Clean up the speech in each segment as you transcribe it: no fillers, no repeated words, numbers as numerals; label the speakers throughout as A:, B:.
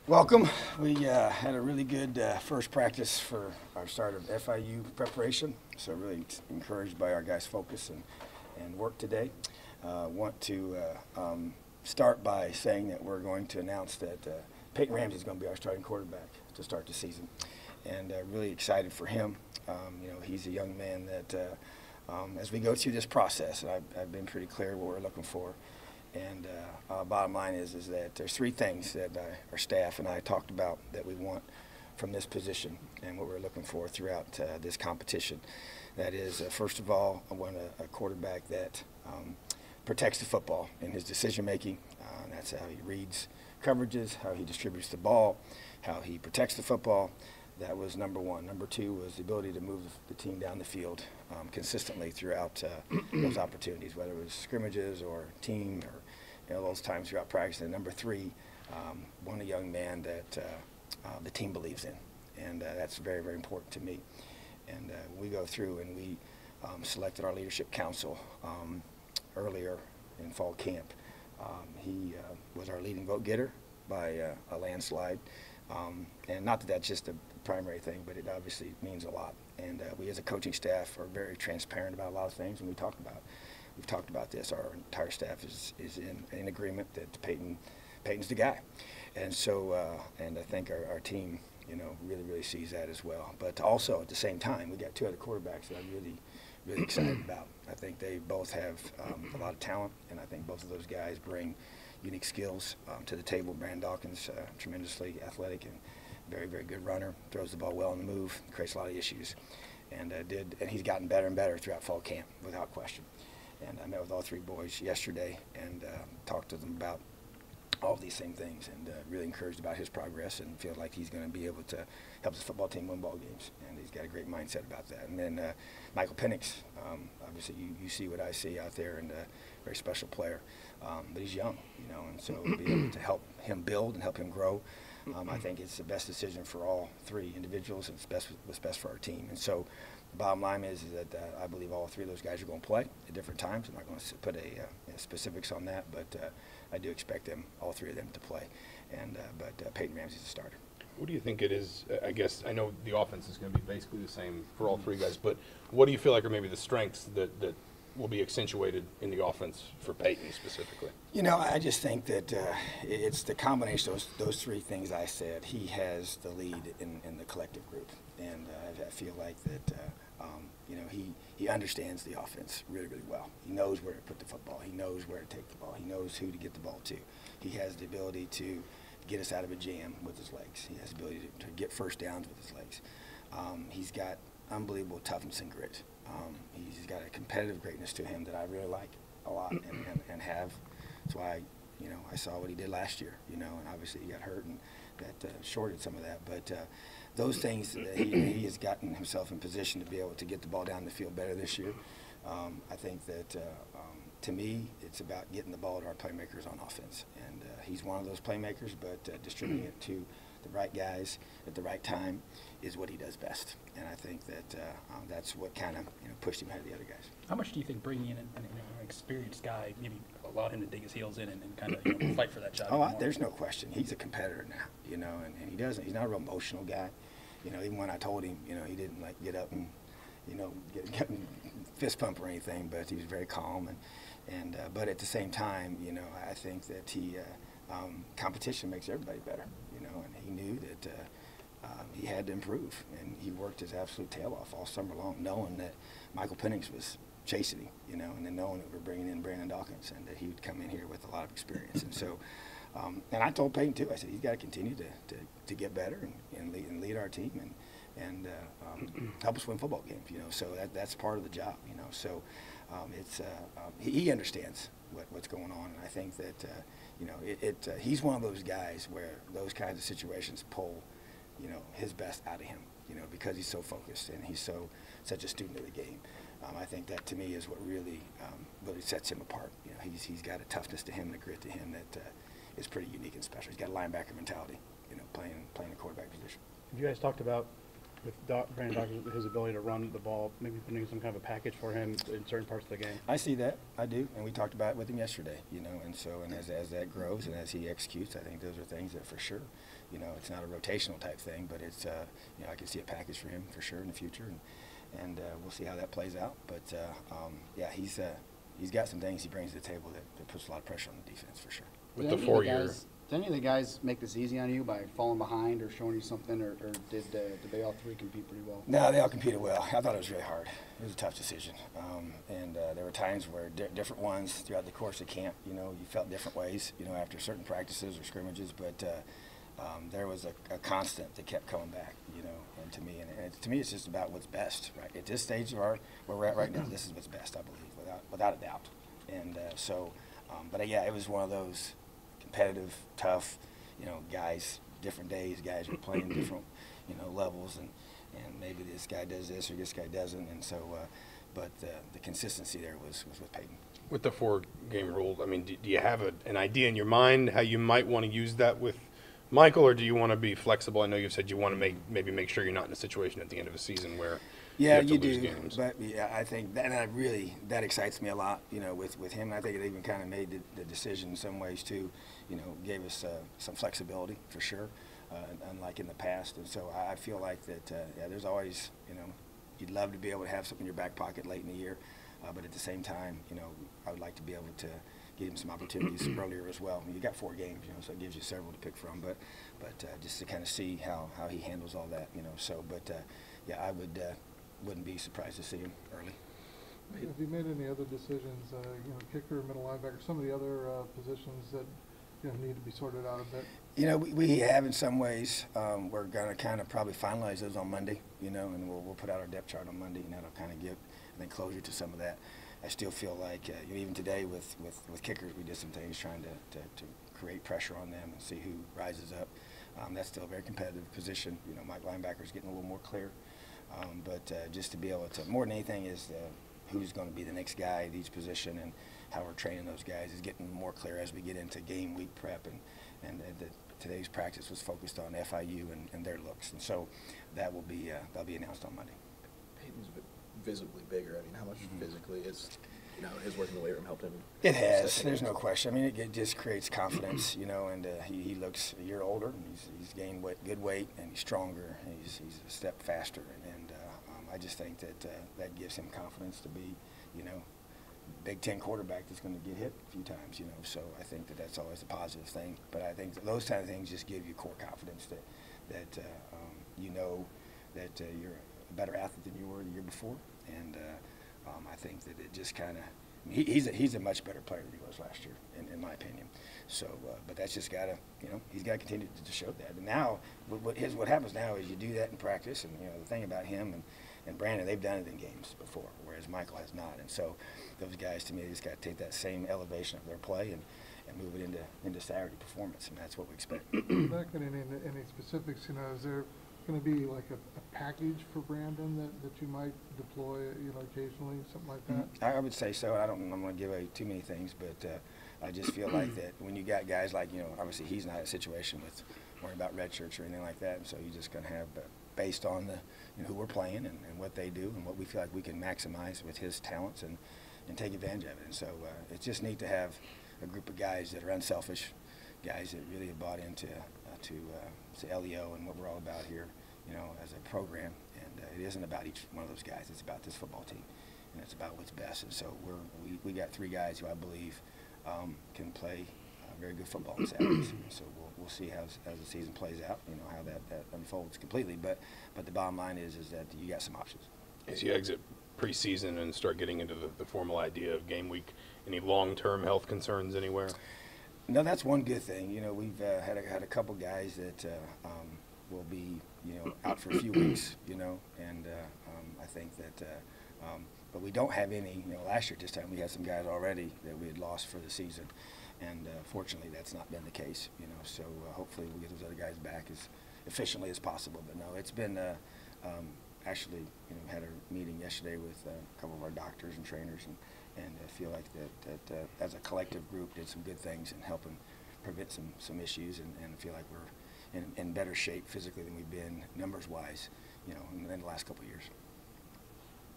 A: Welcome. We had a really good first practice for our start of FIU preparation, so really encouraged by our guys' focus and work today. Want to start by saying that we're going to announce that Peyton Ramsey is going to be our starting quarterback to start the season, and really excited for him. He's a young man that as we go through this process, I've been pretty clear what we're looking for. And bottom line is that there's three things that our staff and I talked about that we want from this position and what we're looking for throughout this competition. That is, first of all, I want a quarterback that protects the football in his decision making. That's how he reads coverages, how he distributes the ball, how he protects the football. That was number one. Number two was the ability to move the team down the field consistently throughout those opportunities, whether it was scrimmages or team or those times throughout practice. And number three, want a young man that the team believes in, and that's very, very important to me. And we go through and we selected our leadership council earlier in fall camp. He was our leading vote getter by a landslide. And not that that's just a primary thing, but it obviously means a lot. And we as a coaching staff are very transparent about a lot of things, and we've talked about this. Our entire staff is in agreement that Peyton's the guy. And so, and I think our team, really sees that as well. But also at the same time, we got two other quarterbacks that I'm really excited about. I think they both have a lot of talent, and I think both of those guys bring unique skills to the table. Brandon Dawkins, tremendously athletic and very, very good runner, throws the ball well on the move, creates a lot of issues, and he's gotten better and better throughout fall camp, without question. And I met with all three boys yesterday and talked to them about all of these same things, and really encouraged about his progress and feel like he's going to be able to help his football team win ball games, and he's got a great mindset about that. And then Michael Penix, obviously you see what I see out there, and a very special player, but he's young, and so be able to help him build and help him grow. I think it's the best decision for all three individuals, and it's what's best for our team. And so the bottom line is that I believe all three of those guys are going to play at different times. I'm not going to put specifics on that, but I do expect all three of them to play. And but Peyton Ramsey's a starter.
B: What do you think it is? I guess I know the offense is going to be basically the same for all three guys, but what do you feel like are maybe the strengths that will be accentuated in the offense for Peyton specifically?
A: I just think that it's the combination of those three things I said. He has the lead in the collective group, and I feel like that he understands the offense really, really well. He knows where to put the football. He knows where to take the ball. He knows who to get the ball to. He has the ability to get us out of a jam with his legs. He has the ability to get first downs with his legs. He's got unbelievable toughness and grit. He's got a competitive greatness to him that I really like a lot and have. That's why, I saw what he did last year, and obviously he got hurt and that shorted some of that. But those things, that he has gotten himself in position to be able to get the ball down the field better this year. I think that, to me, it's about getting the ball to our playmakers on offense. And he's one of those playmakers, but distributing it to the right guys at the right time is what he does best. And I think that that's what kind of pushed him ahead of the other guys.
C: How much do you think bringing in an experienced guy maybe allowed him to dig his heels in and kind of fight for that job?
A: Oh, there's no question. He's a competitor now, and he doesn't. He's not a real emotional guy. Even when I told him, he didn't get up and get fist pump or anything, but he was very calm and but at the same time, I think that competition makes everybody better, and he knew that he had to improve, and he worked his absolute tail off all summer long, knowing that Michael Penix was chasing him, and then knowing that we're bringing in Brandon Dawkins and that he would come in here with a lot of experience. And so, and I told Peyton too, I said, he's got to continue to get better and lead our team and help us win football games, so that's part of the job, so it's he understands what's going on, and I think that he's one of those guys where those kinds of situations pull his best out of him, because he's so focused and he's such a student of the game. I think that to me is what really sets him apart. He's got a toughness to him and a grit to him that is pretty unique and special. He's got a linebacker mentality, playing the quarterback position.
D: Have you guys talked about with Brandon Dawkins, his ability to run the ball, maybe putting some kind of a package for him in certain parts of the game?
A: I see that. I do. And we talked about it with him yesterday, and as that grows and as he executes, I think those are things that for sure, it's not a rotational type thing, but it's, I can see a package for him for sure in the future. And we'll see how that plays out. But, yeah, he's got some things he brings to the table that puts a lot of pressure on the defense for sure.
B: With the 4-year.
E: Did any of the guys make this easy on you by falling behind or showing you something, or did they all three compete pretty well?
A: No, they all competed well. I thought it was really hard. It was a tough decision. And there were times where different ones throughout the course of camp, you felt different ways, after certain practices or scrimmages. But there was a constant that kept coming back, and to me. And to me, it's just about what's best, right? At this stage of where we're at right now, this is what's best, I believe, without a doubt. And but yeah, it was one of those competitive, tough, guys, different days, guys were playing different, levels, and maybe this guy does this or this guy doesn't, and so, but the consistency there was with Peyton.
B: With the 4-game rule, I mean, do you have an idea in your mind how you might want to use that with Michael, or do you want to be flexible? I know you've said you want to maybe make sure you're not in a situation at the end of a season where
A: yeah,
B: you have to lose
A: do.
B: games.
A: But yeah, I think that excites me a lot, with him. I think it even kind of made the decision in some ways too, gave us some flexibility for sure, unlike in the past. And so I feel like that, yeah, there's always, you'd love to be able to have something in your back pocket late in the year, but at the same time, I would like to be able to give him some opportunities earlier as well. I mean, you got 4 games, so it gives you several to pick from, but just to kind of see how he handles all that, So, but yeah, I wouldn't be surprised to see him early.
F: Have you made any other decisions, kicker, middle linebacker, some of the other positions that need to be sorted out a bit?
A: We have in some ways. We're going to kind of probably finalize those on Monday, and we'll put out our depth chart on Monday, and that'll kind of give, I think, closure to some of that. I still feel like even today with kickers, we did some things trying to create pressure on them and see who rises up. That's still a very competitive position. Mike linebacker's getting a little more clear. But just to be able to, more than anything, is who's going to be the next guy at each position and how we're training those guys is getting more clear as we get into game week prep. And today's practice was focused on FIU and their looks. And so that'll be announced on Monday.
G: Peyton's visibly bigger. I mean, how much physically is, his work in the weight room helped him?
A: It has. There's no question. I mean, it just creates confidence, and he looks a year older. And he's gained good weight, and he's stronger. And he's a step faster, and I just think that gives him confidence to be, Big Ten quarterback that's going to get hit a few times, So I think that's always a positive thing. But I think those kind of things just give you core confidence that that you're a better athlete than you were the year before, and I think that it just kind of he's a much better player than he was last year, in my opinion. So, but that's just got to, he's got to continue to show that. And now, what happens now is you do that in practice, and the thing about him and Brandon, they've done it in games before, whereas Michael has not. And so, those guys, to me, just got to take that same elevation of their play and move it into Saturday performance, and that's what we expect.
F: Not getting into any specifics, is there going to be like a package for Brandon that you might deploy, occasionally, something like that?
A: I would say so. I'm going to give away too many things, but I just feel like that when you got guys like, obviously he's not in a situation with worrying about red shirts or anything like that, and so you're just going to have, based on the who we're playing and what they do and what we feel like we can maximize with his talents and take advantage of it. And so it's just neat to have a group of guys that are unselfish, guys that really have bought into LEO and what we're all about here, as a program. And it isn't about each one of those guys. It's about this football team, and it's about what's best. And so we got 3 guys who I believe can play very good football on Saturdays. So we'll see as the season plays out, how that unfolds completely. But the bottom line is that you got some options.
B: As you exit preseason and start getting into the formal idea of game week, any long-term health concerns anywhere?
A: No, that's one good thing. We've had a couple guys that will be, out for a few weeks, and I think that, but we don't have any, last year at this time we had some guys already that we had lost for the season, and fortunately that's not been the case, so hopefully we'll get those other guys back as efficiently as possible. But no, it's been, actually, had a meeting yesterday with a couple of our doctors and trainers, and I feel like that as a collective group did some good things in helping prevent some issues, and I feel like in better shape physically than we've been numbers-wise, you know, in the last couple of years.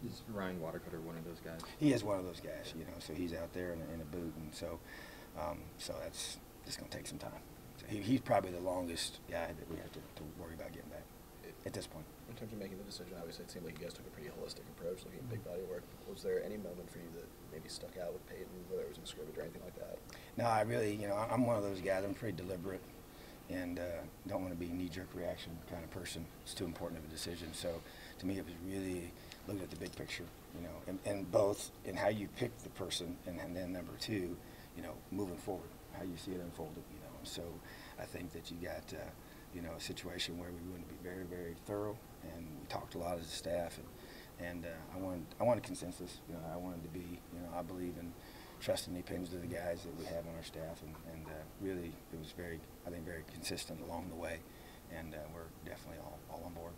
H: Is Ryan Watercutter one of those guys?
A: He is one of those guys, you know, so he's out there in a boot, and so that's just going to take some time. So he's probably the longest guy that we have to worry about getting back at this point.
G: In terms of making the decision, obviously it seemed like you guys took a pretty holistic approach, looking at big body work. Was there any moment for you that maybe stuck out with Peyton, whether it was in scrimmage or anything like that?
A: No, I really, you know, I'm one of those guys. I'm pretty deliberate and don't want to be a knee-jerk reaction kind of person. It's too important of a decision. So to me, it was really looking at the big picture, you know, and both in how you pick the person and then number two, you know, moving forward, how you see it unfolded, you know. And so I think that you got, you know, a situation where we wanted to be very, very thorough, and we talked a lot as a staff, and I wanted consensus. You know, I wanted to be, you know, I believe in trusting the opinions of the guys that we have on our staff, and really it was very, I think, very consistent along the way, and we're definitely all on board.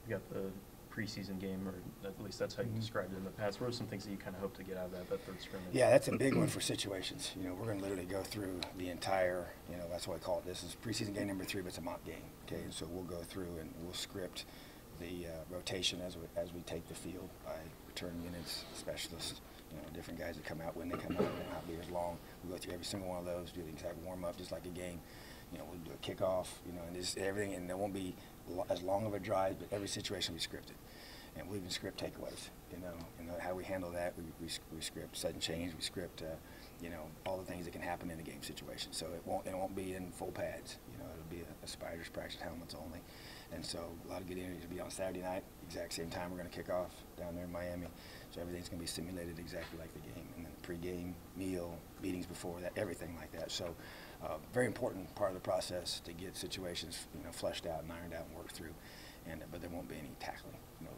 I: You got the preseason game, or at least that's how you described it in the past. What are some things that you kind of hope to get out of that third scrimmage?
A: Yeah, that's a big one for situations. You know, we're going to literally go through the entire, you know, that's why I call it, this is preseason game number 3, but it's a mock game, okay? And so we'll go through and we'll script the rotation as we take the field by return units, specialists, you know, different guys that come out when they come out. It won't have to be as long. We'll go through every single one of those, do the exact warm-up, just like a game. You know, we'll do a kickoff, you know, and just everything, and there won't be as long of a drive, but every situation will be scripted. And we even script takeaways, you know how we handle that. We script sudden change. We script, you know, all the things that can happen in the game situation. So it won't be in full pads. You know, it'll be a spiders practice helmets only. And so a lot of good energy to be on Saturday night, exact same time we're going to kick off down there in Miami. So everything's going to be simulated exactly like the game. And then pregame, meal, meetings before that, everything like that. So very important part of the process to get situations, you know, fleshed out and ironed out and worked through. And but there won't be any tackling, you know,